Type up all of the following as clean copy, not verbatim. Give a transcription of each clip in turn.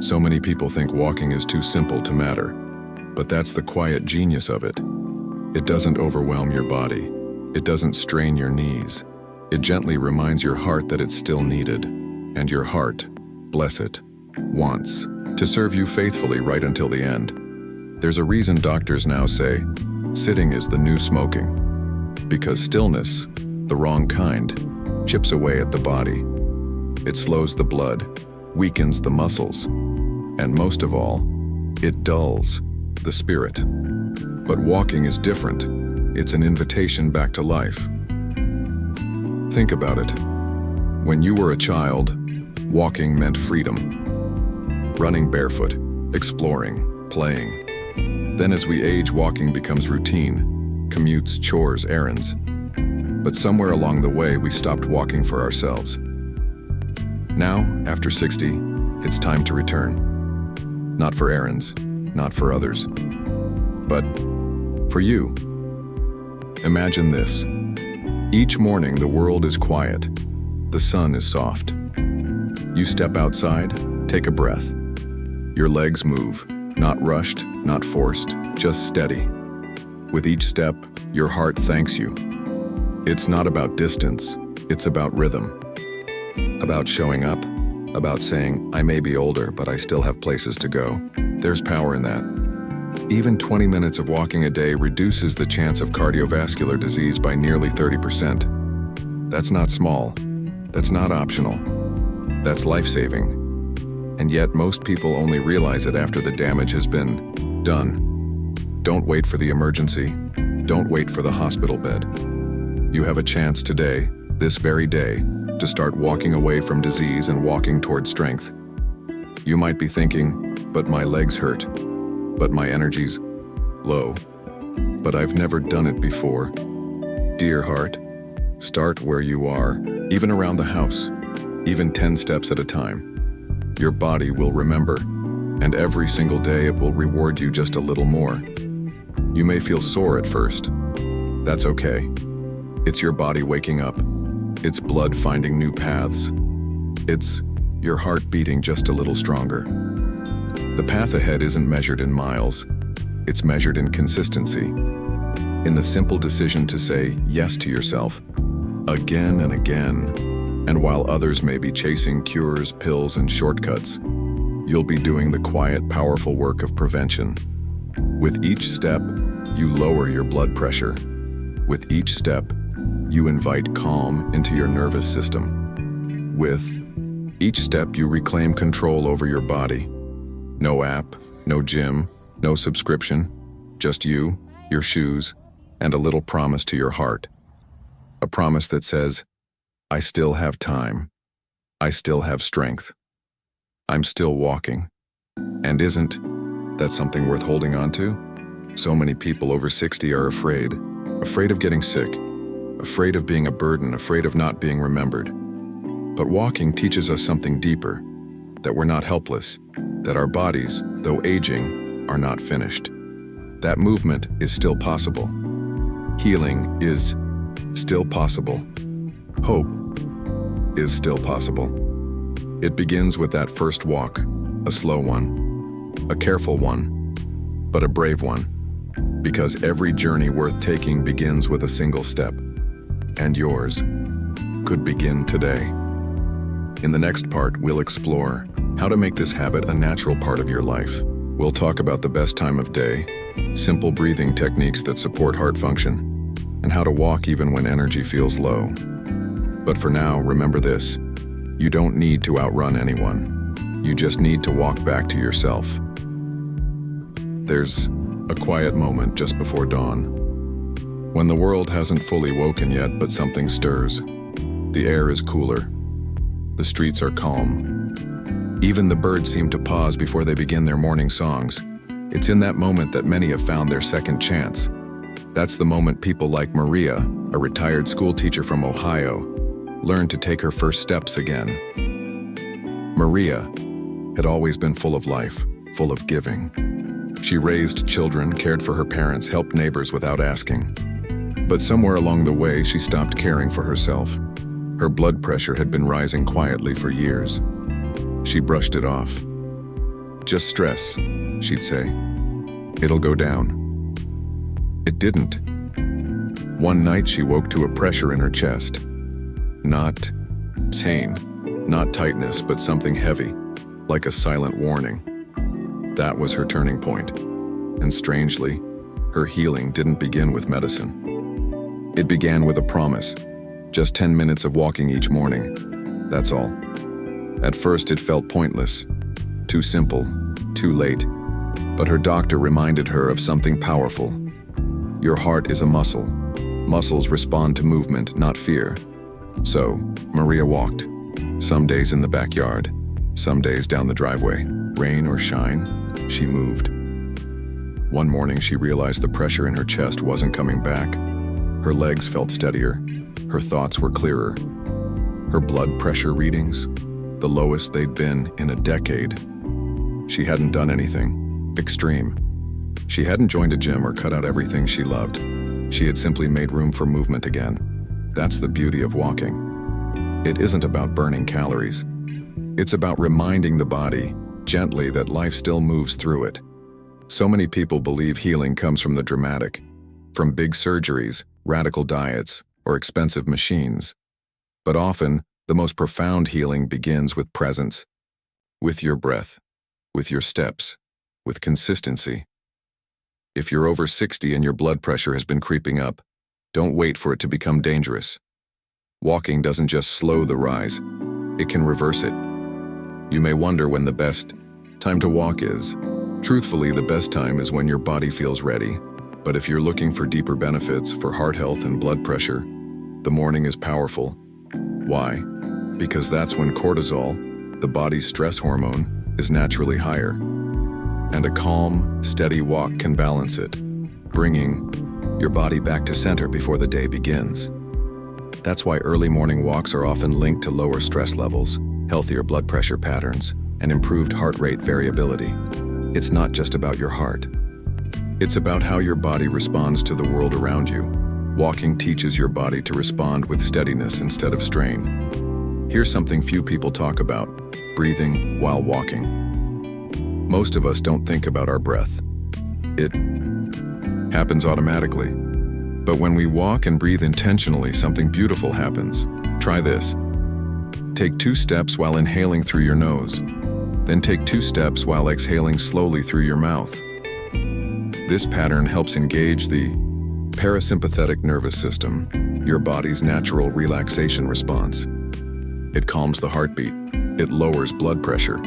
So many people think walking is too simple to matter, but that's the quiet genius of it. It doesn't overwhelm your body. It doesn't strain your knees. It gently reminds your heart that it's still needed, and your heart, bless it, wants to serve you faithfully right until the end. There's a reason doctors now say, sitting is the new smoking, because stillness, the wrong kind, chips away at the body. It slows the blood, weakens the muscles, and most of all, it dulls the spirit. But walking is different. It's an invitation back to life. Think about it. When you were a child, walking meant freedom. Running barefoot, exploring, playing. Then as we age, walking becomes routine, commutes, chores, errands. But somewhere along the way, we stopped walking for ourselves. Now, after 60, it's time to return. Not for errands, not for others, but for you. Imagine this. Each morning, the world is quiet. The sun is soft. You step outside, take a breath. Your legs move, not rushed, not forced, just steady. With each step, your heart thanks you. It's not about distance, it's about rhythm. About showing up, about saying, I may be older, but I still have places to go. There's power in that. Even 20 minutes of walking a day reduces the chance of cardiovascular disease by nearly 30%. That's not small. That's not optional. That's life-saving. And yet most people only realize it after the damage has been done. Don't wait for the emergency. Don't wait for the hospital bed. You have a chance today, this very day, to start walking away from disease and walking toward strength. You might be thinking, but my legs hurt, but my energy's low, but I've never done it before. Dear heart, start where you are, even around the house, even 10 steps at a time. Your body will remember, and every single day it will reward you just a little more. You may feel sore at first. That's okay. It's your body waking up. It's blood finding new paths. It's your heart beating just a little stronger. The path ahead isn't measured in miles. It's measured in consistency. In the simple decision to say yes to yourself, again and again. And while others may be chasing cures, pills, and shortcuts, you'll be doing the quiet, powerful work of prevention. With each step, you lower your blood pressure. With each step, you invite calm into your nervous system. With each step, you reclaim control over your body. No app, no gym, no subscription, just you, your shoes, and a little promise to your heart. A promise that says, I still have time. I still have strength. I'm still walking. And isn't that something worth holding on to? So many people over 60 are afraid of getting sick, afraid of being a burden, afraid of not being remembered. But walking teaches us something deeper, that we're not helpless, that our bodies, though aging, are not finished. That movement is still possible. Healing is still possible. Hope is still possible. It begins with that first walk, a slow one, a careful one, but a brave one. Because every journey worth taking begins with a single step. And yours could begin today. In the next part, we'll explore how to make this habit a natural part of your life. We'll talk about the best time of day, simple breathing techniques that support heart function, and how to walk even when energy feels low. But for now, remember this: you don't need to outrun anyone. You just need to walk back to yourself. There's a quiet moment just before dawn, when the world hasn't fully woken yet, but something stirs. The air is cooler. The streets are calm. Even the birds seem to pause before they begin their morning songs. It's in that moment that many have found their second chance. That's the moment people like Maria, a retired school teacher from Ohio, learned to take her first steps again. Maria had always been full of life, full of giving. She raised children, cared for her parents, helped neighbors without asking. But somewhere along the way, she stopped caring for herself. Her blood pressure had been rising quietly for years. She brushed it off. Just stress, she'd say. It'll go down. It didn't. One night she woke to a pressure in her chest. Not pain, not tightness, but something heavy, like a silent warning. That was her turning point. And strangely, her healing didn't begin with medicine. It began with a promise. Just 10 minutes of walking each morning. That's all. At first it felt pointless. Too simple, too late. But her doctor reminded her of something powerful. Your heart is a muscle. Muscles respond to movement, not fear. So, Maria walked. Some days in the backyard, some days down the driveway. Rain or shine, she moved. One morning she realized the pressure in her chest wasn't coming back. Her legs felt steadier. Her thoughts were clearer. Her blood pressure readings, the lowest they'd been in a decade. She hadn't done anything extreme. She hadn't joined a gym or cut out everything she loved. She had simply made room for movement again. That's the beauty of walking. It isn't about burning calories. It's about reminding the body, gently, that life still moves through it. So many people believe healing comes from the dramatic, from big surgeries, radical diets, or expensive machines. But often, the most profound healing begins with presence, with your breath, with your steps, with consistency. If you're over 60 and your blood pressure has been creeping up, don't wait for it to become dangerous. Walking doesn't just slow the rise, it can reverse it. You may wonder when the best time to walk is. Truthfully, the best time is when your body feels ready. But if you're looking for deeper benefits for heart health and blood pressure, the morning is powerful. Why? Because that's when cortisol, the body's stress hormone, is naturally higher. And a calm, steady walk can balance it, bringing your body back to center before the day begins. That's why early morning walks are often linked to lower stress levels, healthier blood pressure patterns, and improved heart rate variability. It's not just about your heart. It's about how your body responds to the world around you. Walking teaches your body to respond with steadiness instead of strain. Here's something few people talk about: breathing while walking. Most of us don't think about our breath. It happens automatically. But when we walk and breathe intentionally, something beautiful happens. Try this. Take 2 steps while inhaling through your nose. Then take 2 steps while exhaling slowly through your mouth. This pattern helps engage the parasympathetic nervous system, your body's natural relaxation response. It calms the heartbeat. It lowers blood pressure.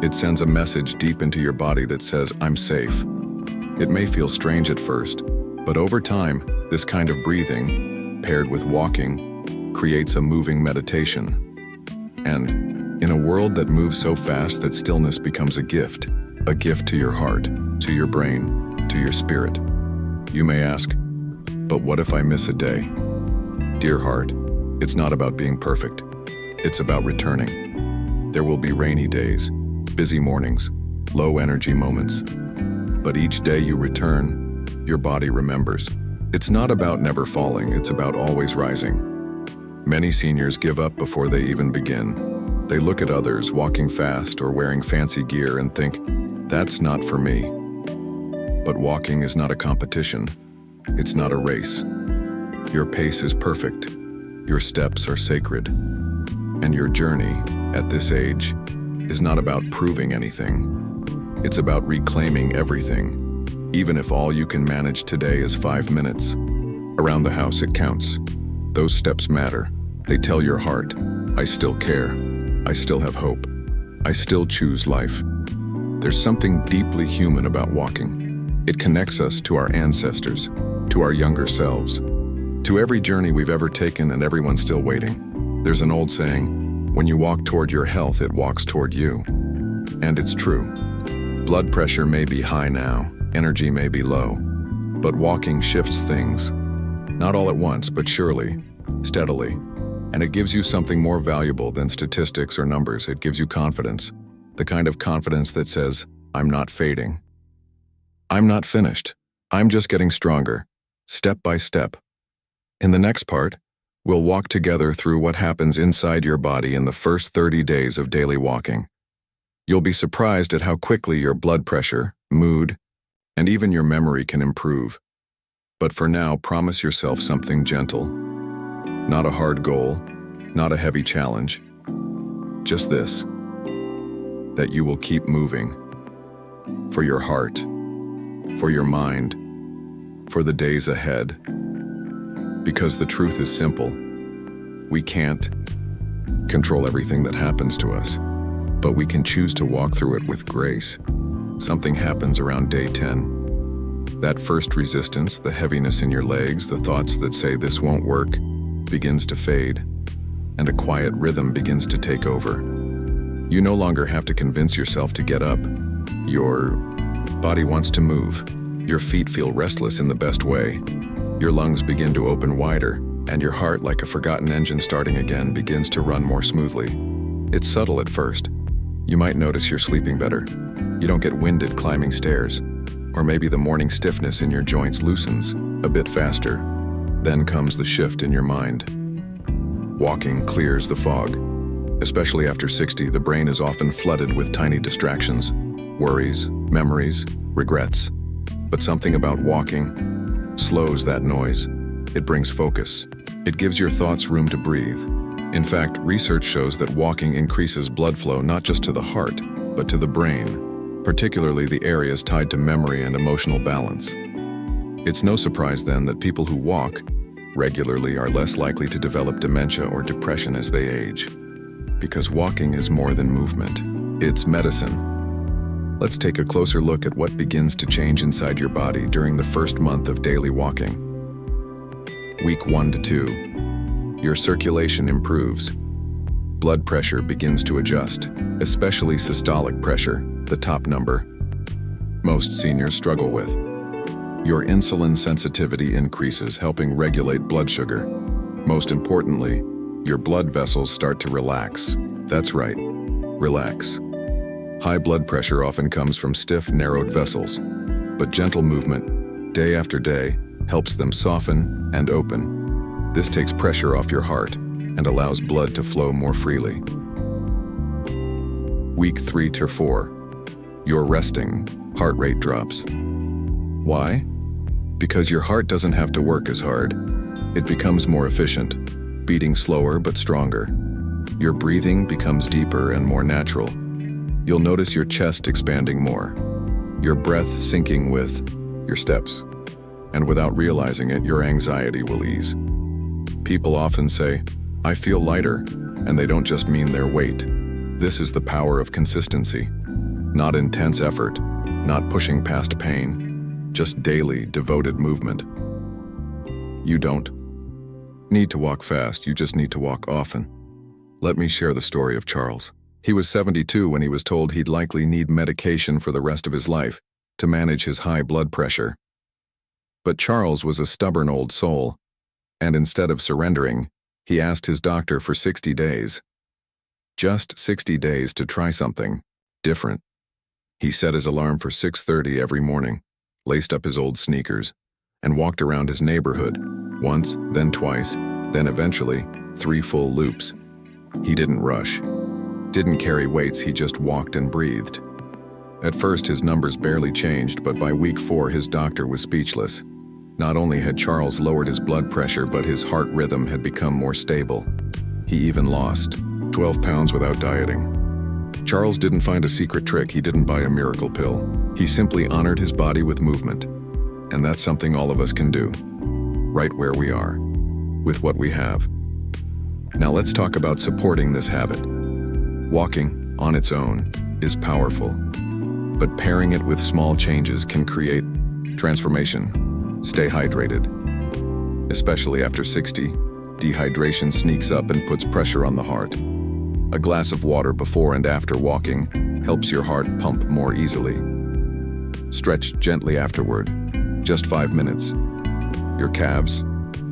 It sends a message deep into your body that says, "I'm safe." It may feel strange at first, but over time, this kind of breathing, paired with walking, creates a moving meditation. And in a world that moves so fast that stillness becomes a gift to your heart, to your brain, to your spirit. You may ask, but what if I miss a day? Dear heart, it's not about being perfect. It's about returning. There will be rainy days, busy mornings, low energy moments. But each day you return, your body remembers. It's not about never falling, it's about always rising. Many seniors give up before they even begin. They look at others walking fast or wearing fancy gear and think, that's not for me. But walking is not a competition. It's not a race. Your pace is perfect. Your steps are sacred. And your journey, at this age, is not about proving anything. It's about reclaiming everything. Even if all you can manage today is 5 minutes. Around the house, it counts. Those steps matter. They tell your heart, I still care. I still have hope. I still choose life. There's something deeply human about walking. It connects us to our ancestors, to our younger selves, to every journey we've ever taken and everyone's still waiting. There's an old saying, when you walk toward your health, it walks toward you. And it's true. Blood pressure may be high now, energy may be low, but walking shifts things. Not all at once, but surely, steadily. And it gives you something more valuable than statistics or numbers. It gives you confidence. The kind of confidence that says, I'm not fading. I'm not finished. I'm just getting stronger, step by step. In the next part, we'll walk together through what happens inside your body in the first 30 days of daily walking. You'll be surprised at how quickly your blood pressure, mood, and even your memory can improve. But for now, promise yourself something gentle. Not a hard goal, not a heavy challenge. Just this, that you will keep moving. For your heart, for your mind, for the days ahead. Because the truth is simple. We can't control everything that happens to us, but we can choose to walk through it with grace. Something happens around day 10. That first resistance, the heaviness in your legs, the thoughts that say this won't work, begins to fade, and a quiet rhythm begins to take over. You no longer have to convince yourself to get up. Your body wants to move. Your feet feel restless in the best way. Your lungs begin to open wider, and your heart, like a forgotten engine starting again, begins to run more smoothly. It's subtle at first. You might notice you're sleeping better. You don't get winded climbing stairs. Or maybe the morning stiffness in your joints loosens a bit faster. Then comes the shift in your mind. Walking clears the fog. Especially after 60, the brain is often flooded with tiny distractions, worries, memories, regrets. But something about walking slows that noise. It brings focus. It gives your thoughts room to breathe. In fact, research shows that walking increases blood flow not just to the heart, but to the brain, particularly the areas tied to memory and emotional balance. It's no surprise then that people who walk regularly are less likely to develop dementia or depression as they age. Because walking is more than movement. It's medicine. Let's take a closer look at what begins to change inside your body during the first month of daily walking. Week 1 to 2. Your circulation improves. Blood pressure begins to adjust, especially systolic pressure, the top number most seniors struggle with. Your insulin sensitivity increases, helping regulate blood sugar. Most importantly, your blood vessels start to relax. That's right, relax. High blood pressure often comes from stiff, narrowed vessels, but gentle movement, day after day, helps them soften and open. This takes pressure off your heart and allows blood to flow more freely. Week 3 to 4. You're resting, heart rate drops. Why? Because your heart doesn't have to work as hard. It becomes more efficient, beating slower but stronger. Your breathing becomes deeper and more natural. You'll notice your chest expanding more, your breath sinking with your steps, and without realizing it, your anxiety will ease. People often say, "I feel lighter," and they don't just mean their weight. This is the power of consistency. Not intense effort, not pushing past pain, just daily, devoted movement. You don't need to walk fast, you just need to walk often. Let me share the story of Charles. He was 72 when he was told he'd likely need medication for the rest of his life to manage his high blood pressure. But Charles was a stubborn old soul, and instead of surrendering, he asked his doctor for 60 days. Just 60 days to try something different. He set his alarm for 6:30 every morning, laced up his old sneakers, and walked around his neighborhood, once, then twice, then eventually 3 full loops. He didn't rush, didn't carry weights, he just walked and breathed. At first his numbers barely changed, but by week 4 his doctor was speechless. Not only had Charles lowered his blood pressure, but his heart rhythm had become more stable. He even lost 12 pounds without dieting. Charles didn't find a secret trick, he didn't buy a miracle pill. He simply honored his body with movement. And that's something all of us can do, right where we are, with what we have. Now let's talk about supporting this habit. Walking, on its own, is powerful, but pairing it with small changes can create transformation. Stay hydrated. Especially after 60, dehydration sneaks up and puts pressure on the heart. A glass of water before and after walking helps your heart pump more easily. Stretch gently afterward, just 5 minutes. Your calves,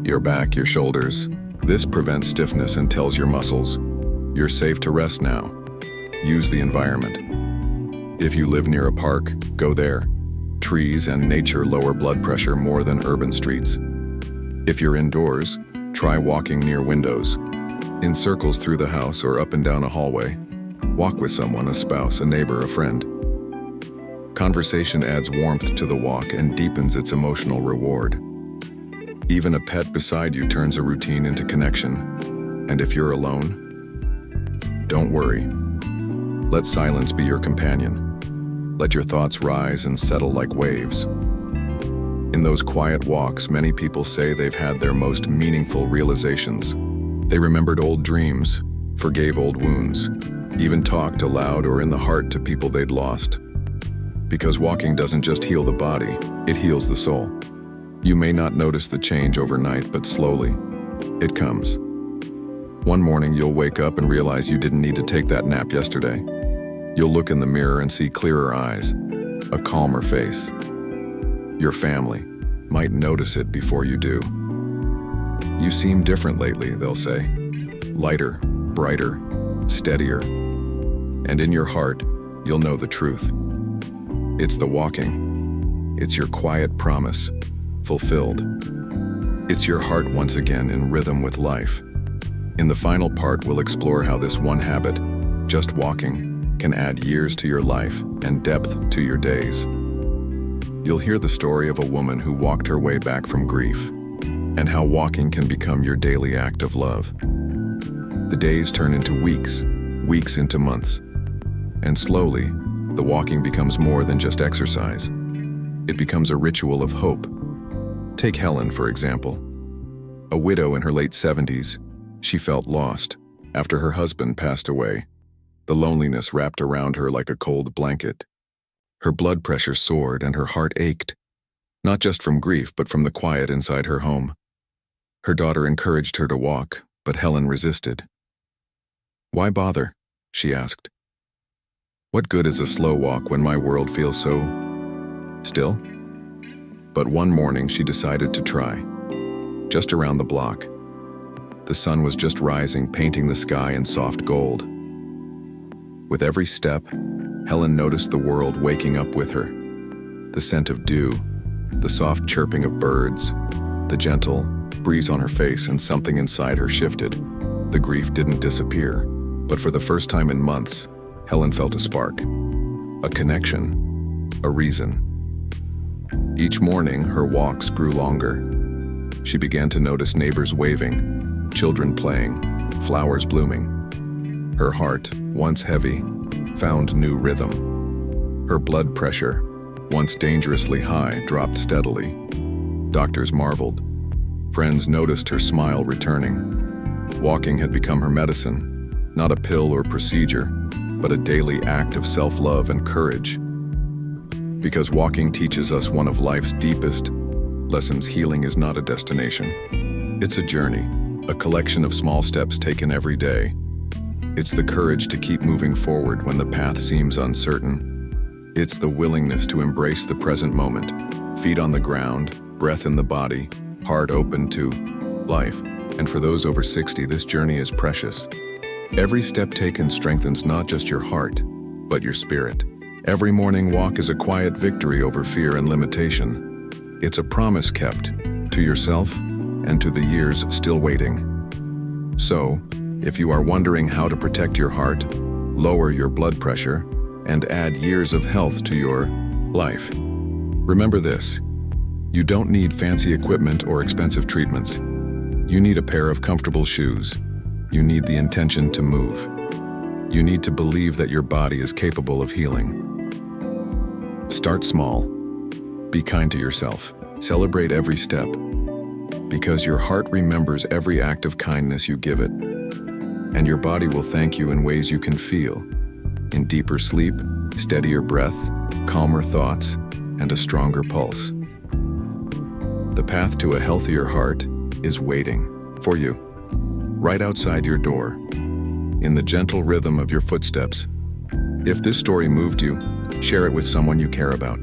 your back, your shoulders. This prevents stiffness and tells your muscles, you're safe to rest now. Use the environment. If you live near a park, go there. Trees and nature lower blood pressure more than urban streets. If you're indoors, try walking near windows, in circles through the house or up and down a hallway. Walk with someone, a spouse, a neighbor, a friend. Conversation adds warmth to the walk and deepens its emotional reward. Even a pet beside you turns a routine into connection. And if you're alone, don't worry. Let silence be your companion. Let your thoughts rise and settle like waves. In those quiet walks, many people say they've had their most meaningful realizations. They remembered old dreams, forgave old wounds, even talked aloud or in the heart to people they'd lost. Because walking doesn't just heal the body, it heals the soul. You may not notice the change overnight, but slowly, it comes. One morning, you'll wake up and realize you didn't need to take that nap yesterday. You'll look in the mirror and see clearer eyes, a calmer face. Your family might notice it before you do. You seem different lately, they'll say. Lighter, brighter, steadier. And in your heart, you'll know the truth. It's the walking. It's your quiet promise, fulfilled. It's your heart once again in rhythm with life. In the final part, we'll explore how this one habit, just walking, can add years to your life and depth to your days. You'll hear the story of a woman who walked her way back from grief, and how walking can become your daily act of love. The days turn into weeks, weeks into months, and slowly, the walking becomes more than just exercise. It becomes a ritual of hope. Take Helen, for example. A widow in her late 70s, she felt lost after her husband passed away. The loneliness wrapped around her like a cold blanket. Her blood pressure soared and her heart ached, not just from grief, but from the quiet inside her home. Her daughter encouraged her to walk, but Helen resisted. "Why bother?" she asked. "What good is a slow walk when my world feels so still?" But one morning she decided to try. Just around the block. The sun was just rising, painting the sky in soft gold. With every step, Helen noticed the world waking up with her. The scent of dew, the soft chirping of birds, the gentle breeze on her face, and something inside her shifted. The grief didn't disappear, but for the first time in months, Helen felt a spark, a connection, a reason. Each morning, her walks grew longer. She began to notice neighbors waving, children playing, flowers blooming. Her heart, once heavy, found new rhythm. Her blood pressure, once dangerously high, dropped steadily. Doctors marveled. Friends noticed her smile returning. Walking had become her medicine, not a pill or procedure, but a daily act of self-love and courage. Because walking teaches us one of life's deepest lessons: healing is not a destination. It's a journey, a collection of small steps taken every day. It's the courage to keep moving forward when the path seems uncertain. It's the willingness to embrace the present moment, feet on the ground, breath in the body, heart open to life. And for those over 60, this journey is precious. Every step taken strengthens not just your heart, but your spirit. Every morning walk is a quiet victory over fear and limitation. It's a promise kept to yourself and to the years still waiting. So, if you are wondering how to protect your heart, lower your blood pressure, and add years of health to your life, remember this: you don't need fancy equipment or expensive treatments. You need a pair of comfortable shoes. You need the intention to move. You need to believe that your body is capable of healing. Start small. Be kind to yourself. Celebrate every step. Because your heart remembers every act of kindness you give it. And your body will thank you in ways you can feel. In deeper sleep, steadier breath, calmer thoughts, and a stronger pulse. The path to a healthier heart is waiting for you, right outside your door, in the gentle rhythm of your footsteps. If this story moved you, share it with someone you care about.